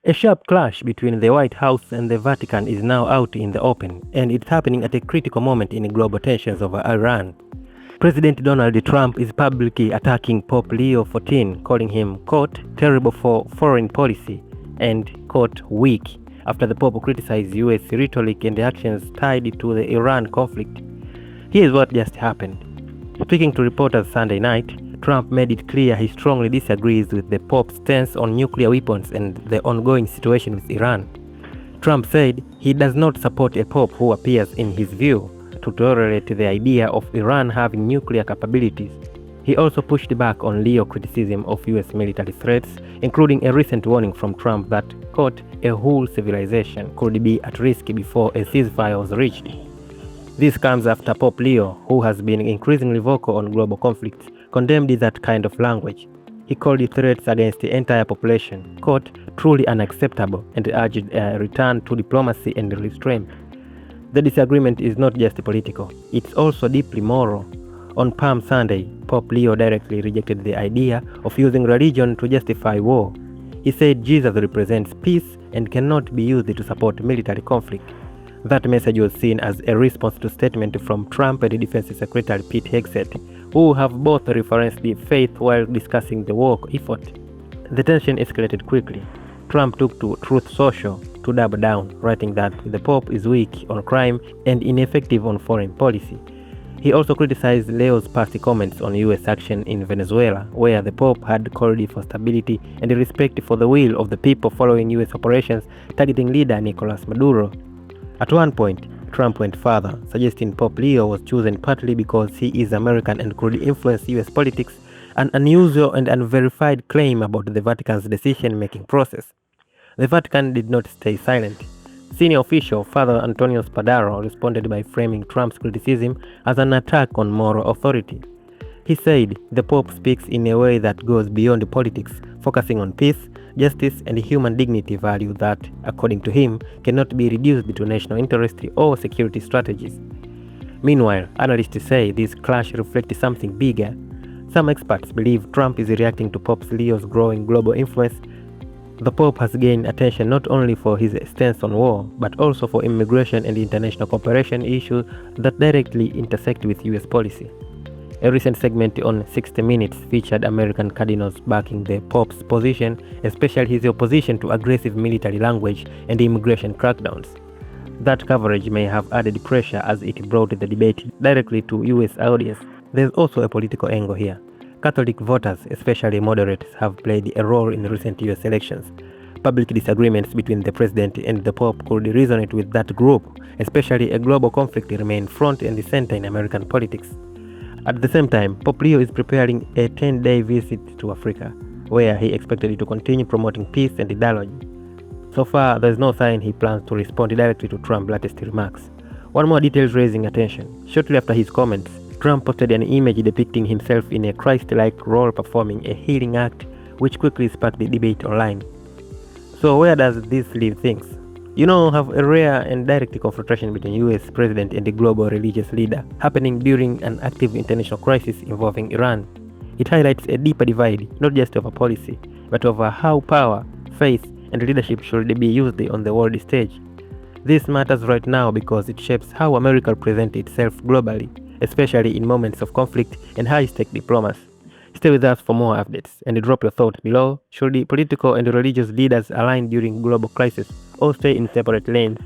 A sharp clash between the White House and the Vatican is now out in the open, and it's happening at a critical moment in global tensions over Iran. President Donald Trump is publicly attacking Pope Leo XIV, calling him, quote, terrible for foreign policy and, quote, weak, after the Pope criticized US rhetoric and actions tied to the Iran conflict. Here's what just happened. Speaking to reporters Sunday night, Trump made it clear he strongly disagrees with the Pope's stance on nuclear weapons and the ongoing situation with Iran. Trump said he does not support a Pope who appears, in his view, to tolerate the idea of Iran having nuclear capabilities. He also pushed back on Leo's criticism of US military threats, including a recent warning from Trump that, quote, a whole civilization could be at risk before a ceasefire was reached. This comes after Pope Leo, who has been increasingly vocal on global conflicts, condemned that kind of language. He called the threats against the entire population, quote, truly unacceptable, and urged a return to diplomacy and restraint. The disagreement is not just political, it's also deeply moral. On Palm Sunday, Pope Leo directly rejected the idea of using religion to justify war. He said Jesus represents peace and cannot be used to support military conflict. That message was seen as a response to statement from Trump and Defense Secretary Pete Hegseth, who have both referenced the faith while discussing the war effort. The tension escalated quickly. Trump took to Truth Social to double down, writing that the Pope is weak on crime and ineffective on foreign policy. He also criticized Leo's past comments on US action in Venezuela, where the Pope had called for stability and respect for the will of the people following US operations targeting leader Nicolas Maduro. At one point, Trump went further, suggesting Pope Leo was chosen partly because he is American and could influence US politics, an unusual and unverified claim about the Vatican's decision-making process. The Vatican did not stay silent. Senior official Father Antonio Spadaro responded by framing Trump's criticism as an attack on moral authority. He said the Pope speaks in a way that goes beyond politics, focusing on peace, justice, and human dignity value that, according to him, cannot be reduced to national interest or security strategies. Meanwhile, analysts say this clash reflects something bigger. Some experts believe Trump is reacting to Pope Leo's growing global influence. The Pope has gained attention not only for his stance on war, but also for immigration and international cooperation issues that directly intersect with US policy. A recent segment on 60 Minutes featured American cardinals backing the Pope's position, especially his opposition to aggressive military language and immigration crackdowns. That coverage may have added pressure as it brought the debate directly to US audience. There's also a political angle here. Catholic voters, especially moderates, have played a role in recent US elections. Public disagreements between the president and the Pope could resonate with that group, especially a global conflict remain front and center in American politics. At the same time, Pope Leo is preparing a 10-day visit to Africa, where he expected to continue promoting peace and dialogue. So far, there is no sign he plans to respond directly to Trump's latest remarks. One more detail is raising attention. Shortly after his comments, Trump posted an image depicting himself in a Christ-like role performing a healing act, which quickly sparked the debate online. So where does this leave things? Have a rare and direct confrontation between US president and the global religious leader happening during an active international crisis involving Iran. It highlights a deeper divide, not just over policy, but over how power, faith, and leadership should be used on the world stage. This matters right now because it shapes how America presents itself globally, especially in moments of conflict and high-stake diplomacy. Stay with us for more updates and drop your thoughts below. Should the political and religious leaders align during global crisis or stay in separate lanes?